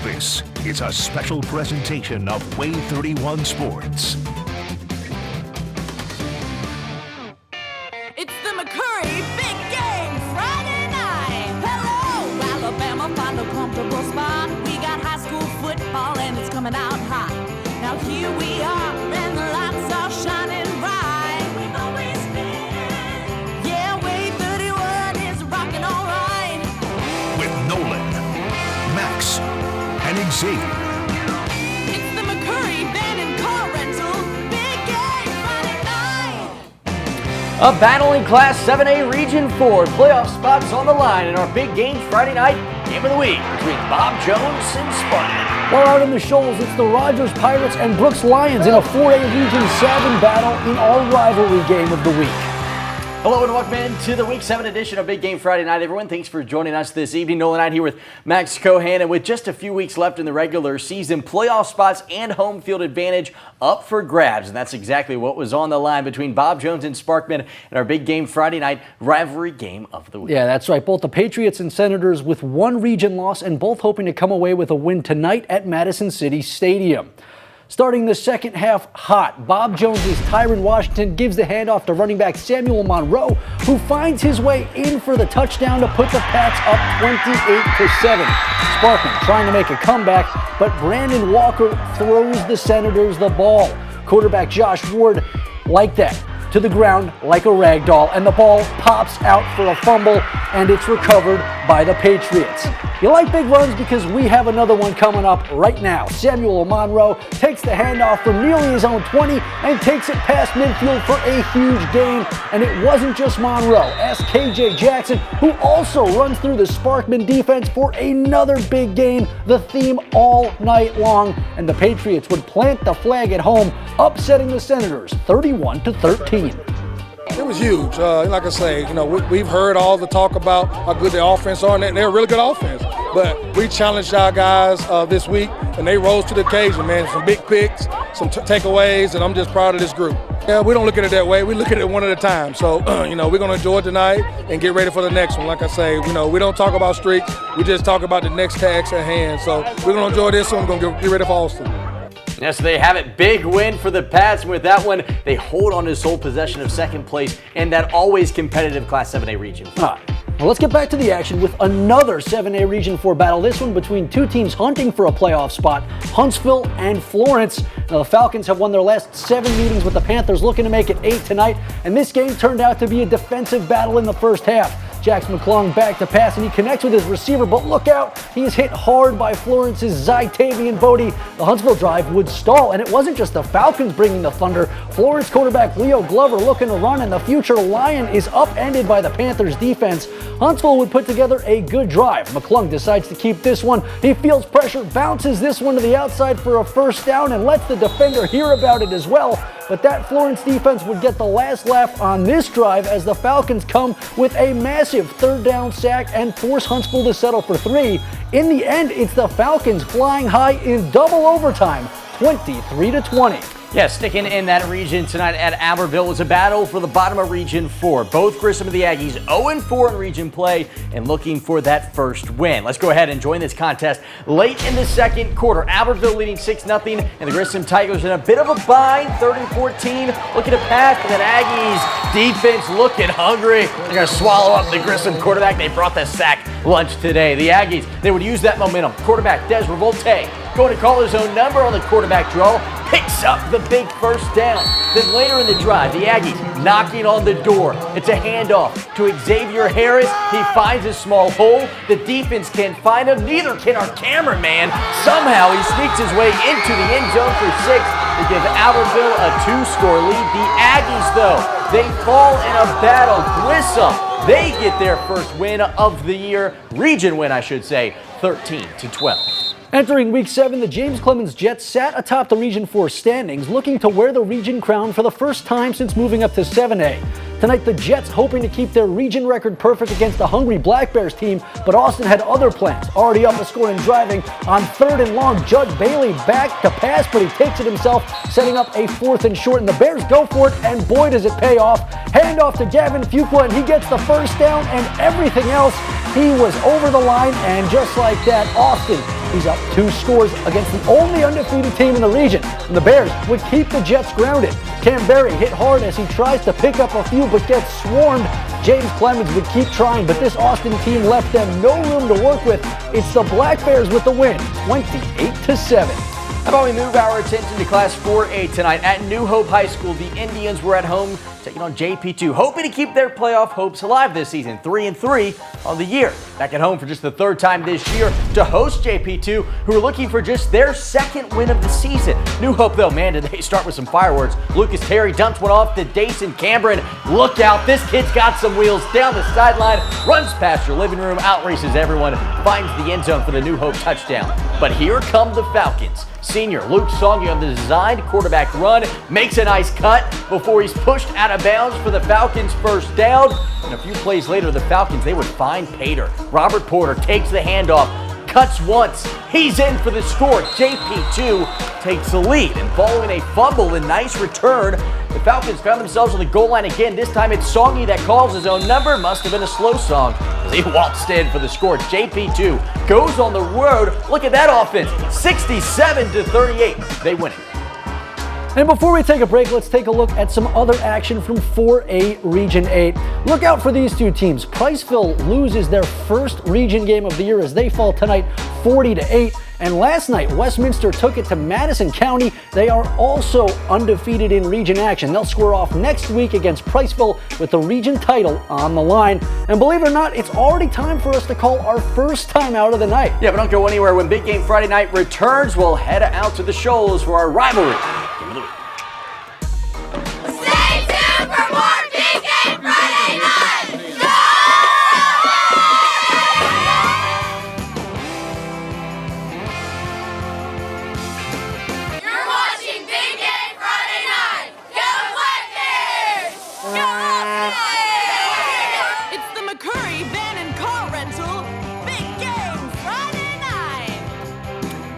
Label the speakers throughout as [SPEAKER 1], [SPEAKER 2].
[SPEAKER 1] This is a special presentation of Way 31 Sports.
[SPEAKER 2] It's the McCurry Big Game Friday night. Hello, Alabama, find a comfortable spot. We got high school football and it's coming out hot. Now here we are and the lights are shining bright. We've always been. Yeah, Way 31 is rocking all right.
[SPEAKER 1] With Nolan, Max, and Xavier.
[SPEAKER 2] It's the McCurry Van and Car Rental Big Game Friday night.
[SPEAKER 3] A battling Class 7A Region 4 playoff spots on the line in our Big Game Friday night game of the week between Bob Jones and Spartan.
[SPEAKER 4] While out in the Shoals, it's the Rogers Pirates and Brooks Lions in a 4A Region 7 battle in our rivalry game of the week.
[SPEAKER 3] Hello and welcome in to the Week 7 edition of Big Game Friday Night, everyone. Thanks for joining us this evening. Nolan Knight here with Max Cohan, and with just a few weeks left in the regular season, playoff spots and home field advantage up for grabs, and that's exactly what was on the line between Bob Jones and Sparkman in our Big Game Friday Night rivalry game of the week.
[SPEAKER 4] Yeah, that's right. Both the Patriots and Senators with one region loss and both hoping to come away with a win tonight at Madison City Stadium. Starting the second half hot, Bob Jones' Tyron Washington gives the handoff to running back Samuel Monroe, who finds his way in for the touchdown to put the Pats up 28-7. Sparkman trying to make a comeback, but Brandon Walker throws the Senators the ball. Quarterback Josh Ward like that, to the ground like a rag doll, and the ball pops out for a fumble, and it's recovered by the Patriots. You like big runs because we have another one coming up right now. Samuel Monroe takes the handoff from nearly his own 20 and takes it past midfield for a huge gain. And it wasn't just Monroe. Ask KJ Jackson, who also runs through the Sparkman defense for another big gain, the theme all night long. And the Patriots would plant the flag at home, upsetting the Senators 31-13.
[SPEAKER 5] It was huge. Like I say, we've heard all the talk about how good the offense are, and they're a really good offense. But we challenged our guys this week, and they rose to the occasion, man. Some big picks, some takeaways, and I'm just proud of this group. Yeah, we don't look at it that way. We look at it one at a time. So, we're going to enjoy it tonight and get ready for the next one. Like I say, we don't talk about streaks. We just talk about the next task at hand. So we're going to enjoy this one. We're going to get ready for Austin.
[SPEAKER 3] Yes, they have it. Big win for the Pats. And with that one, they hold on to sole possession of second place in that always competitive Class 7A Region.
[SPEAKER 4] Well, let's get back to the action with another 7A Region 4 battle. This one between two teams hunting for a playoff spot, Huntsville and Florence. Now, the Falcons have won their last 7 meetings with the Panthers, looking to make it 8 tonight. And this game turned out to be a defensive battle in the first half. Jax McClung back to pass, and he connects with his receiver, but look out, he is hit hard by Florence's Zytavian Bodie. The Huntsville drive would stall, and it wasn't just the Falcons bringing the thunder. Florence quarterback Leo Glover looking to run, and the future Lion is upended by the Panthers defense. Huntsville would put together a good drive. McClung decides to keep this one. He feels pressure, bounces this one to the outside for a first down, and lets the defender hear about it as well. But that Florence defense would get the last laugh on this drive as the Falcons come with a massive third down sack and force Huntsville to settle for 3. In the end, it's the Falcons flying high in double overtime, 23-20.
[SPEAKER 3] Yeah, sticking in that region tonight at Albertville was a battle for the bottom of Region 4. Both Grissom and the Aggies 0-4 in region play and looking for that first win. Let's go ahead and join this contest late in the second quarter. Albertville leading 6-0, and the Grissom Tigers in a bit of a bind, 30-14, looking to pass, and then Aggies defense looking hungry. They're going to swallow up the Grissom quarterback. They brought the sack lunch today. The Aggies, they would use that momentum. Quarterback Des Revolte going to call his own number on the quarterback draw, picks up the big first down. Then later in the drive, the Aggies knocking on the door. It's a handoff to Xavier Harris. He finds a small hole. The defense can't find him. Neither can our cameraman. Somehow he sneaks his way into the end zone for 6 to give Albertville a 2-score lead. The Aggies, though, they fall in a battle. Grissom, they get their first win of the year. Region win, I should say, 13-12.
[SPEAKER 4] Entering Week 7, the James Clemens Jets sat atop the Region 4 standings, looking to wear the region crown for the first time since moving up to 7A. Tonight, the Jets hoping to keep their region record perfect against the hungry Black Bears team, but Austin had other plans. Already up the score and driving on 3rd and long, Judd Bailey back to pass, but he takes it himself, setting up a 4th and short, and the Bears go for it, and boy does it pay off. Handoff to Gavin Fuqua, and he gets the first down, and everything else, he was over the line, and just like that, Austin He's up 2 scores against the only undefeated team in the region. And the Bears would keep the Jets grounded. Cam Berry hit hard as he tries to pick up a few but gets swarmed. James Clemens would keep trying, but this Austin team left them no room to work with. It's the Black Bears with the win, 28-7.
[SPEAKER 3] How about we move our attention to Class 4A tonight at New Hope High School? The Indians were at home taking on JP2, hoping to keep their playoff hopes alive this season, 3-3 on the year. Back at home for just the 3rd time this year to host JP2, who are looking for just their 2nd win of the season. New Hope, though, man, did they start with some fireworks. Lucas Terry dumped one off to Dason Cameron. Look out, this kid's got some wheels down the sideline, runs past your living room, outraces everyone, finds the end zone for the New Hope touchdown. But here come the Falcons. Senior Luke Songy on the designed quarterback run makes a nice cut before he's pushed out of bounds for the Falcons' first down. And a few plays later, the Falcons, they would find Pater. Robert Porter takes the handoff, cuts once, he's in for the score. JP2 takes the lead, and following a fumble and nice return, the Falcons found themselves on the goal line again. This time it's Songy that calls his own number. Must have been a slow song as he waltzed in for the score. JP2 goes on the road. Look at that offense, 67-38. They win it.
[SPEAKER 4] And before we take a break, let's take a look at some other action from 4A Region 8. Look out for these 2 teams. Priceville loses their first region game of the year as they fall tonight 40-8. And last night, Westminster took it to Madison County. They are also undefeated in region action. They'll square off next week against Priceville with the region title on the line. And believe it or not, it's already time for us to call our first time out of the night.
[SPEAKER 3] Yeah, but don't go anywhere. When Big Game Friday night returns, we'll head out to the Shoals for our rivalry game of the week.
[SPEAKER 2] Stay tuned for more Big Game Friday night! You're watching Big Game Friday night! Go Black Bears! Go Bears! It's the McCurry Van and Car Rental Big Game Friday night!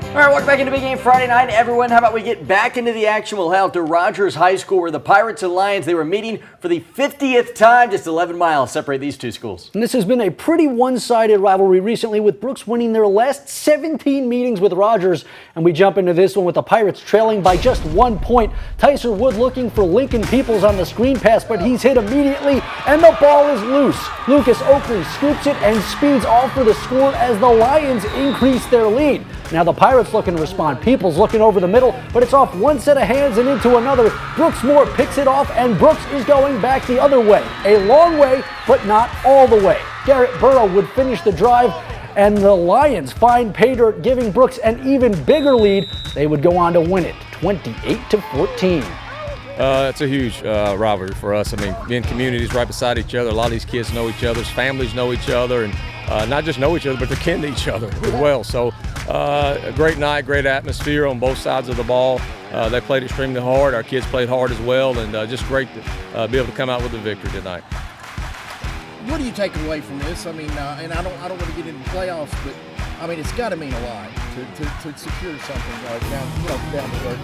[SPEAKER 3] All right, welcome back into Big Game Friday night, everyone. How about we get back into the action? We'll head out to Rogers High School where the Pirates and Lions, they were meeting for the 50th time. Just 11 miles separate these 2 schools.
[SPEAKER 4] And this has been a pretty one-sided rivalry recently, with Brooks winning their last 17 meetings with Rogers. And we jump into this one with the Pirates trailing by just 1 point. Tyser Wood looking for Lincoln Peoples on the screen pass, but he's hit immediately, and the ball is loose. Lucas Oakley scoops it and speeds off for the score as the Lions increase their lead. Now the Pirates looking to respond. Peoples looking over the middle, but it's off one set of hands and into another. Brooks Moore picks it off, and Brooks is going back the other way. A long way, but not all the way. Garrett Burrow would finish the drive, and the Lions find Pater, giving Brooks an even bigger lead. They would go on to win it, 28-14.
[SPEAKER 6] It's a huge rivalry for us. I mean, being communities right beside each other, a lot of these kids know each other's families know each other, and not just know each other, but they're kin to each other as well. So a great night, great atmosphere on both sides of the ball. They played extremely hard. Our kids played hard as well, and just great to be able to come out with a victory tonight.
[SPEAKER 7] What do you take away from this? I mean, and I don't want to get into the playoffs, but I mean, it's got to mean a lot to secure something down the road.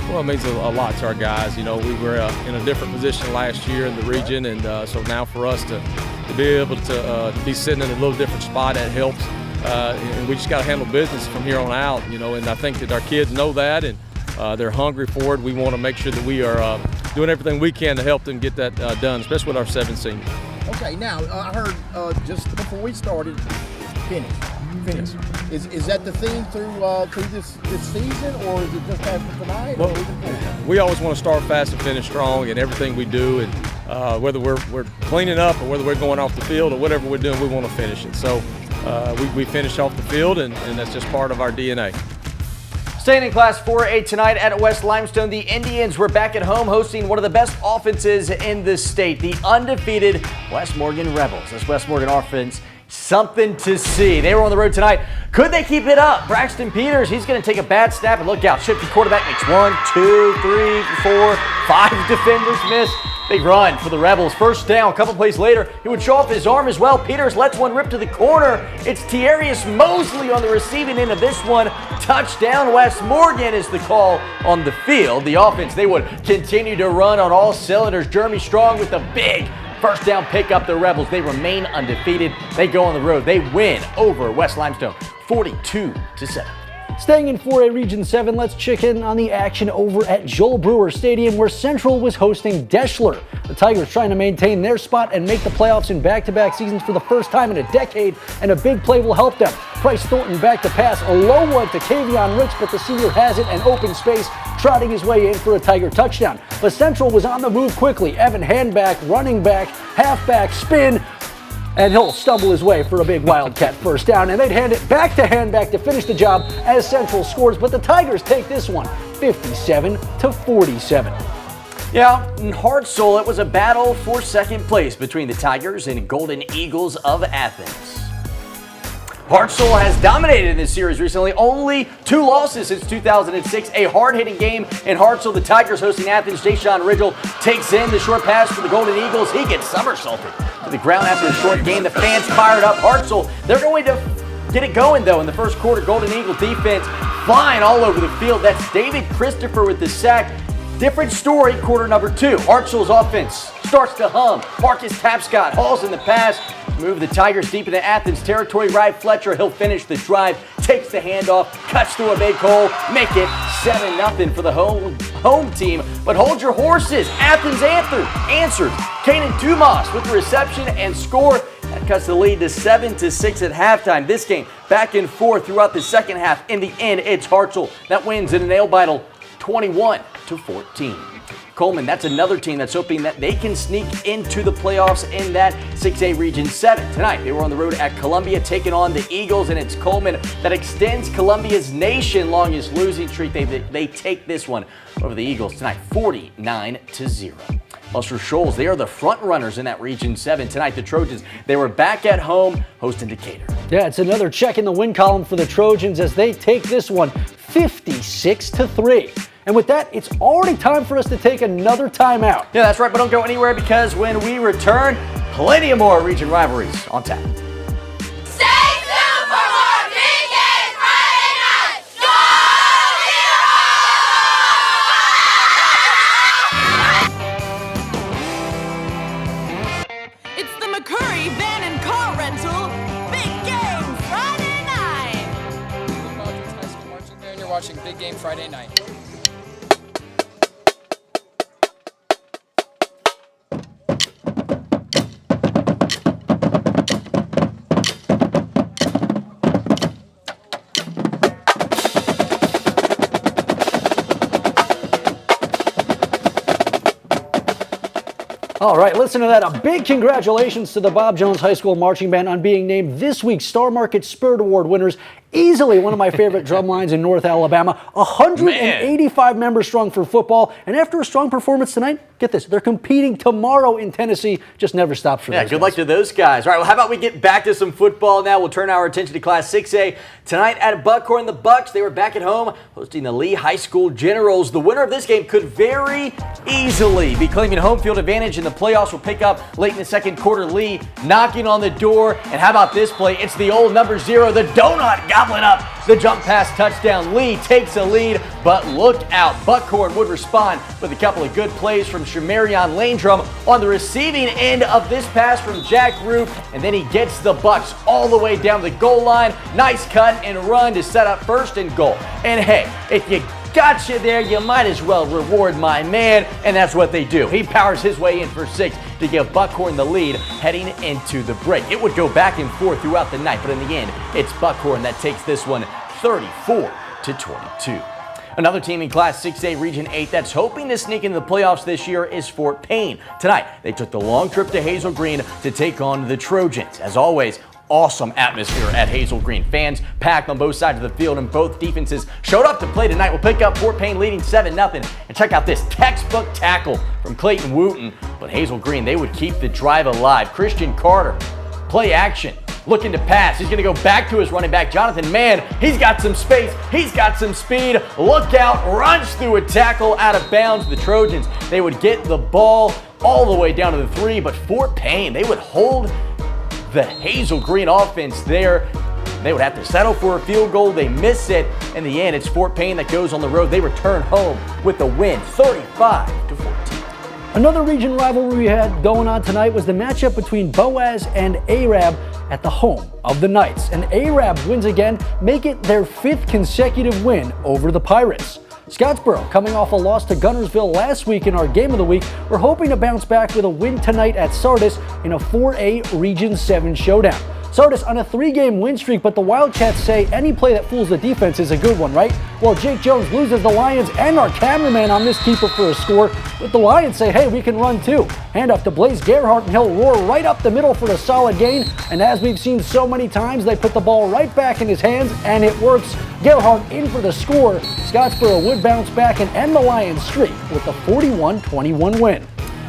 [SPEAKER 6] Well, it means a lot to our guys. You know, we were in a different position last year in the region, and so now for us to be able to be sitting in a little different spot, that helps. And we just got to handle business from here on out, you know, and I think that our kids know that, and they're hungry for it. We want to make sure that we are doing everything we can to help them get that done, especially with our 7 seniors.
[SPEAKER 7] Okay, now I heard just before we started, finish. Is that the theme through this season, or is it just after tonight?
[SPEAKER 6] Well, we always want to start fast and finish strong in everything we do, and whether we're cleaning up or whether we're going off the field or whatever we're doing, we want to finish it. So we finish off the field, and that's just part of our DNA.
[SPEAKER 3] Staying in Class 4A tonight at West Limestone, the Indians were back at home hosting one of the best offenses in the state, the undefeated West Morgan Rebels. This West Morgan offense, something to see. They were on the road tonight. Could they keep it up? Braxton Peters, he's going to take a bad snap, and look out. Shifty quarterback makes 1, 2, 3, 4, 5 defenders miss. Big run for the Rebels. First down. A couple plays later, he would show off his arm as well. Peters lets one rip to the corner. It's Tiarius Mosley on the receiving end of this one. Touchdown, West Morgan is the call on the field. The offense, they would continue to run on all cylinders. Jeremy Strong with the big First down pickup, the Rebels. They remain undefeated. They go on the road. They win over West Limestone 42-7.
[SPEAKER 4] Staying in 4A Region 7, let's check in on the action over at Joel Brewer Stadium, where Central was hosting Deschler. The Tigers trying to maintain their spot and make the playoffs in back-to-back seasons for the first time in a decade, and a big play will help them. Price Thornton back to pass, a low one to Kavion Ricks, but the senior has it and open space, trotting his way in for a Tiger touchdown. But Central was on the move quickly. Evan Handback, running back, halfback, spin, and he'll stumble his way for a big Wildcat first down, and they'd hand it back to Handback to finish the job as Central scores, but the Tigers take this one 57-47.
[SPEAKER 3] Yeah, in Hartselle, it was a battle for second place between the Tigers and Golden Eagles of Athens. Hartselle has dominated in this series recently, only 2 losses since 2006. A hard-hitting game in Hartselle. The Tigers hosting Athens. Jayshawn Ridgel takes in the short pass for the Golden Eagles. He gets somersaulted to the ground after a short gain. The fans fired up. Hartselle, they're going to get it going, though, in the first quarter. Golden Eagle defense flying all over the field. That's David Christopher with the sack. Different story, quarter number 2. Hartselle's offense starts to hum. Marcus Tapscott hauls in the pass. Move the Tigers deep into Athens territory. Ryan Fletcher, he'll finish the drive, takes the handoff, cuts through a big hole, make it 7-0 for the home team. But hold your horses. Athens answered. Kanan Dumas with the reception and score. That cuts the lead to 7-6 at halftime. This game back and forth throughout the second half. In the end, it's Hartselle that wins in a nail-biter 21-14. Coleman, that's another team that's hoping that they can sneak into the playoffs in that 6A Region 7. Tonight, they were on the road at Columbia taking on the Eagles, and it's Coleman that extends Columbia's nation-longest losing streak. They take this one over the Eagles tonight, 49-0. Musser Shoals, they are the front runners in that Region 7. Tonight, the Trojans, they were back at home hosting Decatur.
[SPEAKER 4] Yeah, it's another check in the win column for the Trojans as they take this one 56-3. And with that, it's already time for us to take another timeout.
[SPEAKER 3] Yeah, that's right, but don't go anywhere because when we return, plenty of more region rivalries on tap.
[SPEAKER 2] Stay tuned for more Big Game Friday night. Go Eagles! It's the McCurry Van and Car Rental Big Game Friday night.
[SPEAKER 8] Rogers High School Marching Band. You're watching Big Game Friday night.
[SPEAKER 4] All right, listen to that. A big congratulations to the Bob Jones High School Marching Band on being named this week's Star Market Spirit Award winners. Easily one of my favorite drum lines in North Alabama. 185 members strong for football. And after a strong performance tonight, get this, they're competing tomorrow in Tennessee. Just never stops for
[SPEAKER 3] Yeah,
[SPEAKER 4] those
[SPEAKER 3] good
[SPEAKER 4] guys.
[SPEAKER 3] luck to those guys. All right, well, how about we get back to some football now? We'll turn our attention to Class 6A. Tonight at Buckhorn, the Bucks, they were back at home hosting the Lee High School Generals. The winner of this game could very easily be claiming home field advantage in the playoffs. Will pick up late in the second quarter. Lee knocking on the door. And how about this play? It's the old number 0, the donut gobbling up the jump pass touchdown. Lee takes a lead, but look out. Buckhorn would respond with a couple of good plays from Shamarion Landrum on the receiving end of this pass from Jack Roop, and then he gets the Bucks all the way down the goal line. Nice cut and run to set up first and goal. And hey, if you got you there, you might as well reward my man, and that's what they do. He powers his way in for 6 to give Buckhorn the lead heading into the break. It would go back and forth throughout the night, but in the end, it's Buckhorn that takes this one 34-22. Another team in Class 6A Region 8 that's hoping to sneak into the playoffs this year is Fort Payne. Tonight, they took the long trip to Hazel Green to take on the Trojans. As always, awesome atmosphere at Hazel Green. Fans packed on both sides of the field, and both defenses showed up to play tonight. We'll pick up Fort Payne leading 7-0. And check out this textbook tackle from Clayton Wooten. But Hazel Green, they would keep the drive alive. Christian Carter, play action, looking to pass. He's going to go back to his running back, Jonathan Mann. He's got some space. He's got some speed. Look out, runs through a tackle out of bounds. The Trojans, they would get the ball all the way down to the 3, but Fort Payne, they would hold the Hazel Green offense there. They would have to settle for a field goal. They miss it. In the end, it's Fort Payne that goes on the road. They return home with the win, 35-14.
[SPEAKER 4] Another region rivalry we had going on tonight was the matchup between Boaz and Arab at the home of the Knights. And Arab wins again, make it their 5th consecutive win over the Pirates. Scottsboro, coming off a loss to Guntersville last week in our Game of the Week, we're hoping to bounce back with a win tonight at Sardis in a 4A Region 7 showdown. Sardis on a 3-game win streak, but the Wildcats say any play that fools the defense is a good one, right? Well, Jake Jones loses the Lions and our cameraman on this keeper for a score, but the Lions say, hey, we can run too. Hand off to Blaze Gerhardt, and he'll roar right up the middle for a solid gain. And as we've seen so many times, they put the ball right back in his hands, and it works. Gerhardt in for the score. Scottsboro would bounce back and end the Lions streak with a 41-21 win.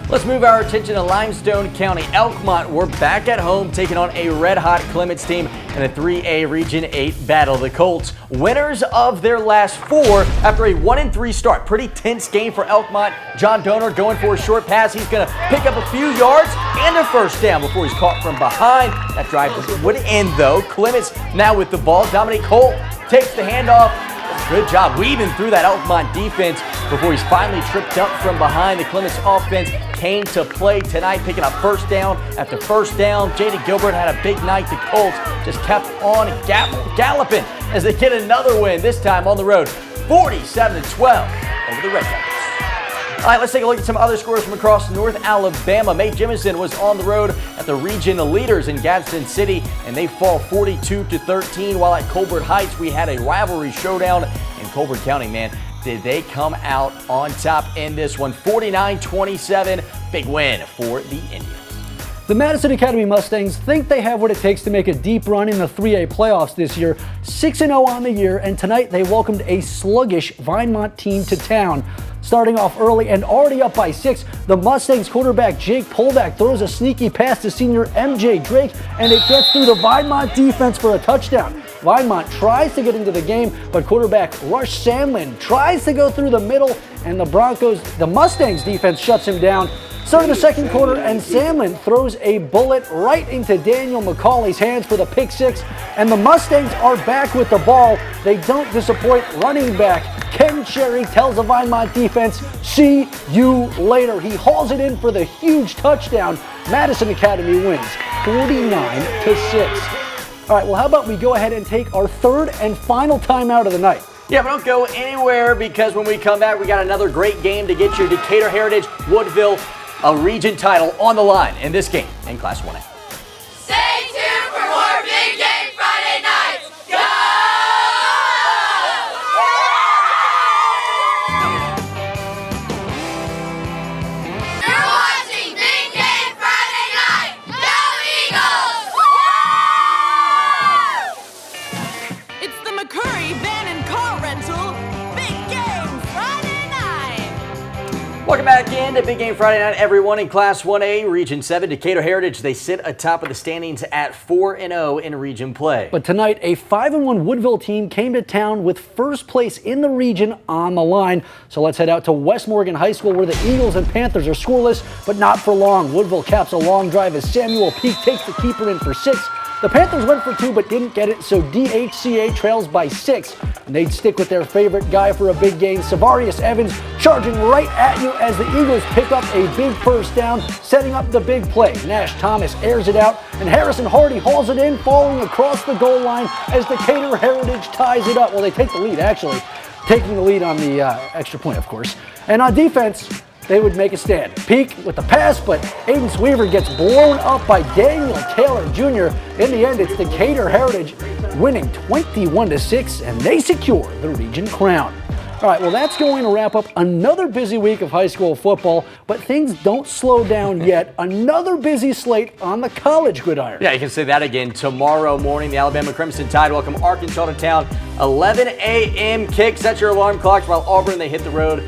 [SPEAKER 3] Let's move our attention to Limestone County. Elkmont were back at home taking on a red-hot Clements team in a 3A Region 8 battle. The Colts, winners of their last 4 after a 1-3 start. Pretty tense game for Elkmont. John Donor going for a short pass. He's going to pick up a few yards and a first down before he's caught from behind. That drive would end, though. Clements now with the ball. Dominic Holt takes the handoff. Good job weaving through that Elkmont defense before he's finally tripped up from behind. The Clements offense came to play tonight, picking up first down after first down. Jaden Gilbert had a big night. The Colts just kept on galloping as they get another win, this time on the road, 47-12 over the Red Devils. All right, let's take a look at some other scores from across North Alabama. Mae Jemison was on the road at the region leaders in Gadsden City, and they fall 42-13, while at Colbert Heights, we had a rivalry showdown in Colbert County, man. Did they come out on top in this one? 49-27, big win for the Indians.
[SPEAKER 4] The Madison Academy Mustangs think they have what it takes to make a deep run in the 3A playoffs this year. 6-0 on the year, and tonight they welcomed a sluggish Vinemont team to town. Starting off early and already up by 6, the Mustangs quarterback Jake Poldak throws a sneaky pass to senior MJ Drake, and it gets through the Vinemont defense for a touchdown. Vinemont tries to get into the game, but quarterback Rush Sandlin tries to go through the middle, and the Mustangs defense shuts him down. Start of the second quarter, and Sandlin throws a bullet right into Daniel McCauley's hands for the pick 6, and the Mustangs are back with the ball. They don't disappoint. Running back Ken Cherry tells the Vinemont defense, see you later. He hauls it in for the huge touchdown. Madison Academy wins 49-6. All right, well, how about we go ahead and take our third and final timeout of the night?
[SPEAKER 3] Yeah, but don't go anywhere, because when we come back, we got another great game to get you. Decatur Heritage, Woodville, a region title on the line in this game in Class 1A.
[SPEAKER 2] Stay tuned for more Big Game Friday nights. Go! You're watching Big Game Friday night. Go Eagles! It's the McCurry Van and Car Rental Big Game Friday night.
[SPEAKER 3] Welcome back in to Big Game Friday night, everyone. In Class 1A, Region 7, Decatur Heritage, they sit atop of the standings at 4-0 in region play.
[SPEAKER 4] But tonight, a 5-1 Woodville team came to town with first place in the region on the line. So let's head out to West Morgan High School, where the Eagles and Panthers are scoreless, but not for long. Woodville caps a long drive as Samuel Peak takes the keeper in for 6. The Panthers went for 2 but didn't get it, so DHCA trails by 6. And they'd stick with their favorite guy for a big gain, Savarius Evans, charging right at you as the Eagles pick up a big first down, setting up the big play. Nash Thomas airs it out, and Harrison Hardy hauls it in, falling across the goal line as Decatur Heritage ties it up. Well, they take the lead, actually, taking the lead on the extra point, of course. And on defense, they would make a stand. Peak with the pass, but Aiden Sweaver gets blown up by Daniel Taylor Jr. In the end, it's Decatur Heritage winning 21-6, and they secure the region crown. All right, well, that's going to wrap up another busy week of high school football, but things don't slow down yet. Another busy slate on the college gridiron.
[SPEAKER 3] Yeah, you can say that again. Tomorrow morning, the Alabama Crimson Tide welcome Arkansas to town. 11 a.m. kick. Set your alarm clocks, while Auburn, they hit the road.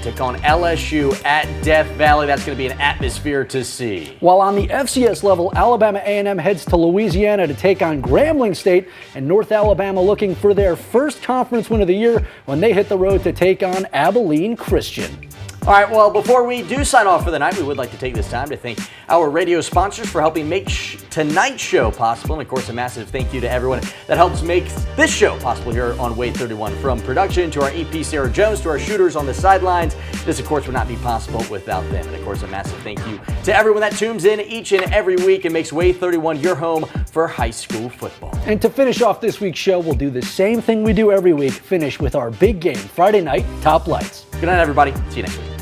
[SPEAKER 3] Take on LSU at Death Valley. That's going to be an atmosphere to see.
[SPEAKER 4] While on the FCS level, Alabama A&M heads to Louisiana to take on Grambling State, and North Alabama looking for their first conference win of the year when they hit the road to take on Abilene Christian.
[SPEAKER 3] All right, well, before we do sign off for the night, we would like to take this time to thank our radio sponsors for helping make tonight's show possible. And, of course, a massive thank you to everyone that helps make this show possible here on Wade 31. From production to our EP, Sarah Jones, to our shooters on the sidelines. This, of course, would not be possible without them. And, of course, a massive thank you to everyone that tunes in each and every week and makes Wade 31 your home for high school football.
[SPEAKER 4] And to finish off this week's show, we'll do the same thing we do every week, finish with our big game Friday night top lights.
[SPEAKER 3] Good night, everybody. See you next week.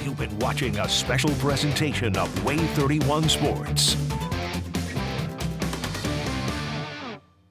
[SPEAKER 1] You've been watching a special presentation of Wade 31 Sports.